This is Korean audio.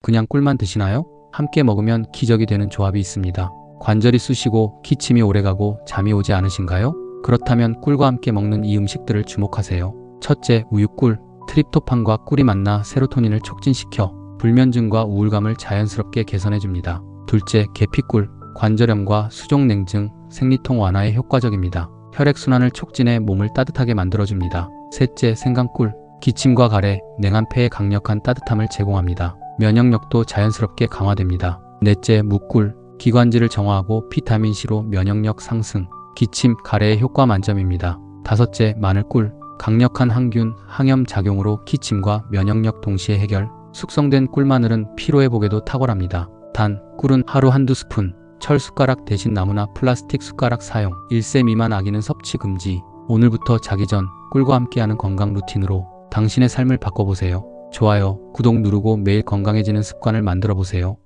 그냥 꿀만 드시나요? 함께 먹으면 기적이 되는 조합이 있습니다. 관절이 쑤시고 기침이 오래가고 잠이 오지 않으신가요? 그렇다면 꿀과 함께 먹는 이 음식들을 주목하세요. 첫째, 우유꿀. 트립토판과 꿀이 만나 세로토닌을 촉진시켜 불면증과 우울감을 자연스럽게 개선해줍니다. 둘째, 계피꿀. 관절염과 수족냉증, 생리통 완화에 효과적입니다. 혈액순환을 촉진해 몸을 따뜻하게 만들어줍니다. 셋째, 생강꿀. 기침과 가래, 냉한 폐에 강력한 따뜻함을 제공합니다. 면역력도 자연스럽게 강화됩니다. 넷째, 무꿀. 기관지를 정화하고 비타민C로 면역력 상승, 기침, 가래에 효과 만점입니다. 다섯째, 마늘꿀. 강력한 항균, 항염 작용으로 기침과 면역력 동시에 해결. 숙성된 꿀마늘은 피로회복에도 탁월합니다. 단, 꿀은 하루 한두 스푼, 철 숟가락 대신 나무나 플라스틱 숟가락 사용, 1세 미만 아기는 섭취 금지. 오늘부터 자기 전 꿀과 함께하는 건강 루틴으로 당신의 삶을 바꿔보세요. 좋아요, 구독 누르고 매일 건강해지는 습관을 만들어 보세요.